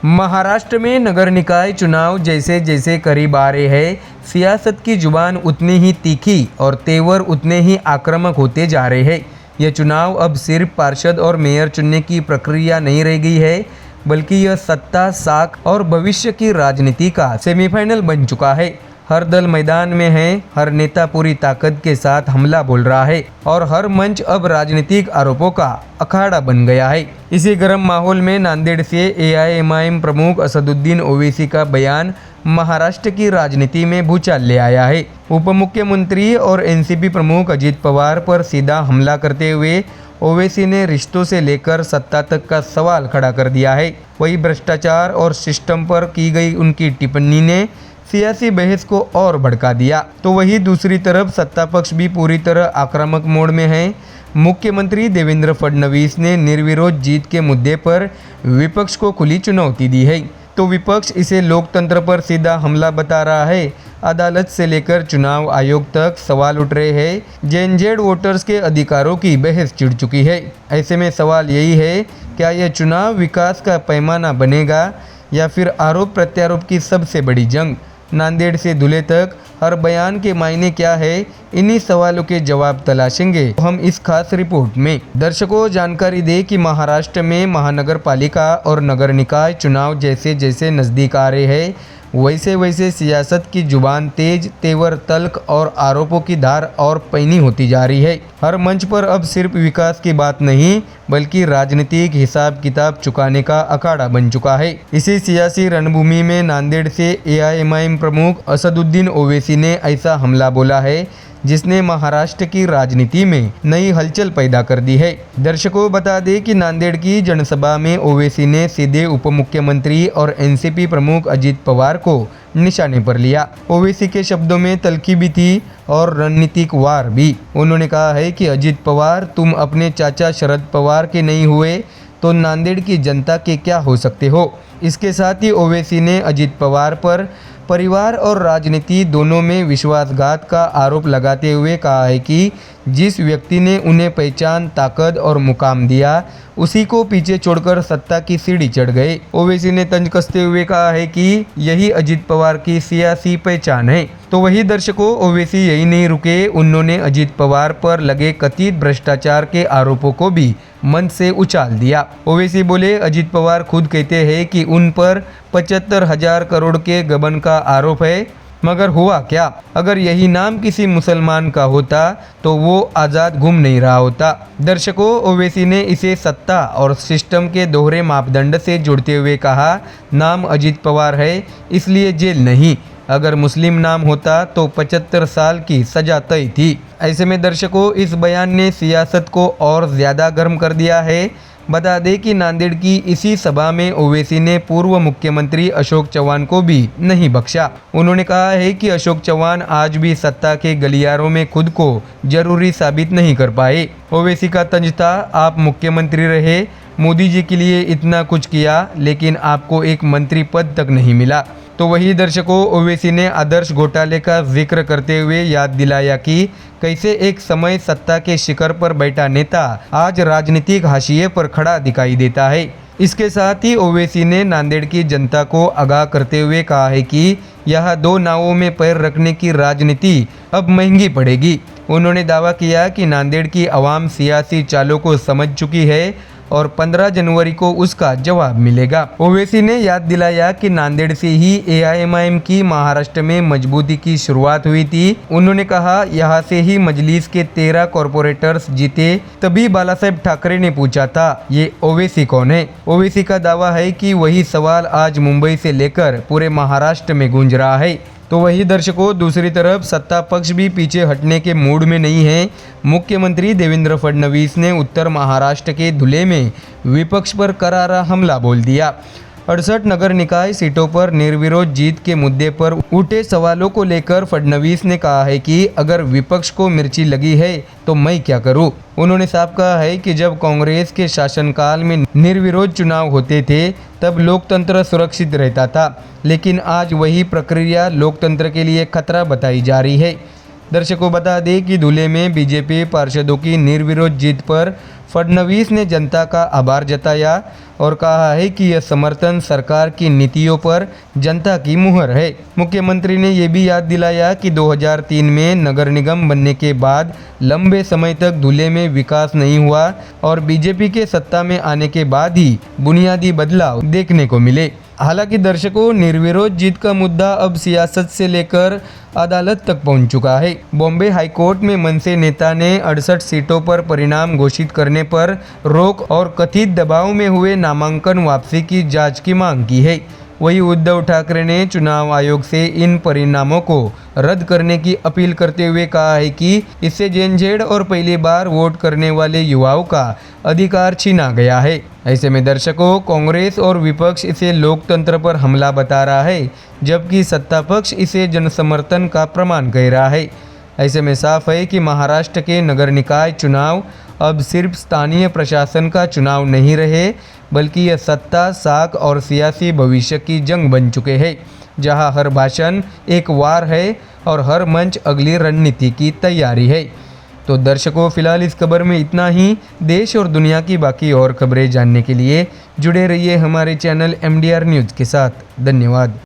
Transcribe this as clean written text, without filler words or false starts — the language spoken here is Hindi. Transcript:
महाराष्ट्र में नगर निकाय चुनाव जैसे जैसे करीब आ रहे हैं, सियासत की जुबान उतनी ही तीखी और तेवर उतने ही आक्रामक होते जा रहे हैं। यह चुनाव अब सिर्फ पार्षद और मेयर चुनने की प्रक्रिया नहीं रह गई है, बल्कि यह सत्ता, साख और भविष्य की राजनीति का सेमीफाइनल बन चुका है। हर दल मैदान में है, हर नेता पूरी ताकत के साथ हमला बोल रहा है और हर मंच अब राजनीतिक आरोपों का अखाड़ा बन गया है। इसी गर्म माहौल में नांदेड़ से एआईएमआईएम प्रमुख असदुद्दीन ओवैसी का बयान महाराष्ट्र की राजनीति में भूचाल ले आया है। उप मुख्यमंत्री और एनसीपी प्रमुख अजित पवार पर सीधा हमला करते हुए ओवैसी ने रिश्तों से लेकर सत्ता तक का सवाल खड़ा कर दिया है। वही भ्रष्टाचार और सिस्टम पर की गई उनकी टिप्पणी ने सियासी बहस को और भड़का दिया। तो वही दूसरी तरफ सत्ता पक्ष भी पूरी तरह आक्रामक मोड में है। मुख्यमंत्री देवेंद्र फडणवीस ने निर्विरोध जीत के मुद्दे पर विपक्ष को खुली चुनौती दी है। तो विपक्ष इसे लोकतंत्र पर सीधा हमला बता रहा है। अदालत से लेकर चुनाव आयोग तक सवाल उठ रहे हैं। जेएनजेड वोटर्स के अधिकारों की बहस छिड़ चुकी है। ऐसे में सवाल यही है, क्या यह चुनाव विकास का पैमाना बनेगा या फिर आरोप प्रत्यारोप की सबसे बड़ी जंग? नांदेड़ से धुले तक हर बयान के मायने क्या है, इन्हीं सवालों के जवाब तलाशेंगे हम इस खास रिपोर्ट में। दर्शकों, जानकारी दें कि महाराष्ट्र में महानगर पालिका और नगर निकाय चुनाव जैसे जैसे नज़दीक आ रहे हैं, वैसे वैसे सियासत की जुबान तेज, तेवर तल्ख और आरोपों की धार और पैनी होती जा रही है। हर मंच पर अब सिर्फ विकास की बात नहीं, बल्कि राजनीतिक हिसाब किताब चुकाने का अखाड़ा बन चुका है। इसी सियासी रणभूमि में नांदेड़ से एआईएमआईएम प्रमुख असदुद्दीन ओवैसी ने ऐसा हमला बोला है जिसने महाराष्ट्र की राजनीति में नई हलचल पैदा कर दी है। दर्शकों, बता दें कि नांदेड़ की जनसभा में ओवैसी ने सीधे उप मुख्यमंत्री और एनसीपी प्रमुख अजित पवार को निशाने पर लिया। ओवैसी के शब्दों में तल्खी भी थी और रणनीतिक वार भी। उन्होंने कहा है कि अजित पवार, तुम अपने चाचा शरद पवार के नहीं हुए तो नांदेड़ की जनता के क्या हो सकते हो। इसके साथ ही ओवैसी ने अजित पवार पर परिवार और राजनीति दोनों में विश्वासघात का आरोप लगाते हुए कहा है कि जिस व्यक्ति ने उन्हें पहचान, ताकत और मुकाम दिया, उसी को पीछे छोड़कर सत्ता की सीढ़ी चढ़ गए। ओवैसी ने तंज कसते हुए कहा है कि यही अजित पवार की सियासी पहचान है। तो वही दर्शकों, ओवैसी यही नहीं रुके, उन्होंने अजित पवार पर लगे कथित भ्रष्टाचार के आरोपों को भी मंच से उछाल दिया। ओवैसी बोले, अजित पवार खुद कहते हैं कि उन पर 75,000 करोड़ के गबन का आरोप है, मगर हुआ क्या? अगर यही नाम किसी मुसलमान का होता तो वो आज़ाद घूम नहीं रहा होता। दर्शकों, ओवैसी ने इसे सत्ता और सिस्टम के दोहरे मापदंड से जोड़ते हुए कहा, नाम अजित पवार है इसलिए जेल नहीं, अगर मुस्लिम नाम होता तो 75 साल की सजा तय थी। ऐसे में दर्शकों, इस बयान ने सियासत को और ज़्यादा गर्म कर दिया है। बता दें कि नांदेड़ की इसी सभा में ओवैसी ने पूर्व मुख्यमंत्री अशोक चव्हाण को भी नहीं बख्शा। उन्होंने कहा है कि अशोक चव्हाण आज भी सत्ता के गलियारों में खुद को जरूरी साबित नहीं कर पाए। ओवैसी का तंज था, आप मुख्यमंत्री रहे, मोदी जी के लिए इतना कुछ किया, लेकिन आपको एक मंत्री पद तक नहीं मिला। तो वही दर्शकों, ओवैसी ने आदर्श घोटाले का जिक्र करते हुए याद दिलाया कि कैसे एक समय सत्ता के शिखर पर बैठा नेता आज राजनीतिक हाशिए पर खड़ा दिखाई देता है। इसके साथ ही ओवैसी ने नांदेड़ की जनता को आगाह करते हुए कहा है कि यह दो नावों में पैर रखने की राजनीति अब महंगी पड़ेगी। उन्होंने दावा किया कि नांदेड़ की आवाम सियासी चालों को समझ चुकी है और 15 जनवरी को उसका जवाब मिलेगा। ओवैसी ने याद दिलाया कि नांदेड़ से ही एआईएमआईएम की महाराष्ट्र में मजबूती की शुरुआत हुई थी। उन्होंने कहा, यहाँ से ही मजलिस के 13 कॉरपोरेटर्स जीते। तभी बालासाहेब ठाकरे ने पूछा था, ये ओवैसी कौन है? ओवैसी का दावा है कि वही सवाल आज मुंबई से लेकर पूरे महाराष्ट्र में गूंज रहा है। तो वही दर्शकों, दूसरी तरफ सत्ता पक्ष भी पीछे हटने के मूड में नहीं है। मुख्यमंत्री देवेंद्र फडणवीस ने उत्तर महाराष्ट्र के धुले में विपक्ष पर करारा हमला बोल दिया। 68 नगर निकाय सीटों पर निर्विरोध जीत के मुद्दे पर उठे सवालों को लेकर फडणवीस ने कहा है कि अगर विपक्ष को मिर्ची लगी है तो मैं क्या करूं। उन्होंने साफ कहा है कि जब कांग्रेस के शासनकाल में निर्विरोध चुनाव होते थे तब लोकतंत्र सुरक्षित रहता था, लेकिन आज वही प्रक्रिया लोकतंत्र के लिए खतरा बताई जा रही है। दर्शकों, बता दें कि धुले में बीजेपी पार्षदों की निर्विरोध जीत पर फडणवीस ने जनता का आभार जताया और कहा है कि यह समर्थन सरकार की नीतियों पर जनता की मुहर है। मुख्यमंत्री ने यह भी याद दिलाया कि 2003 में नगर निगम बनने के बाद लंबे समय तक धुले में विकास नहीं हुआ और बीजेपी के सत्ता में आने के बाद ही बुनियादी बदलाव देखने को मिले। हालांकि दर्शकों, निर्विरोध जीत का मुद्दा अब सियासत से लेकर अदालत तक पहुंच चुका है। बॉम्बे हाईकोर्ट में मनसे नेता ने 68 सीटों पर परिणाम घोषित करने पर रोक और कथित दबाव में हुए नामांकन वापसी की जांच की मांग की है। वहीं उद्धव ठाकरे ने चुनाव आयोग से इन परिणामों को रद्द करने की अपील करते हुए कहा है कि इससे जेएनजेड और पहली बार वोट करने वाले युवाओं का अधिकार छीना गया है। ऐसे में दर्शकों, कांग्रेस और विपक्ष इसे लोकतंत्र पर हमला बता रहा है, जबकि सत्ता पक्ष इसे जनसमर्थन का प्रमाण कह रहा है। ऐसे में साफ है कि महाराष्ट्र के नगर निकाय चुनाव अब सिर्फ स्थानीय प्रशासन का चुनाव नहीं रहे, बल्कि यह सत्ता, साख और सियासी भविष्य की जंग बन चुके हैं, जहां हर भाषण एक वार है और हर मंच अगली रणनीति की तैयारी है। तो दर्शकों, फिलहाल इस खबर में इतना ही। देश और दुनिया की बाकी और खबरें जानने के लिए जुड़े रहिए हमारे चैनल MDR न्यूज़ के साथ। धन्यवाद।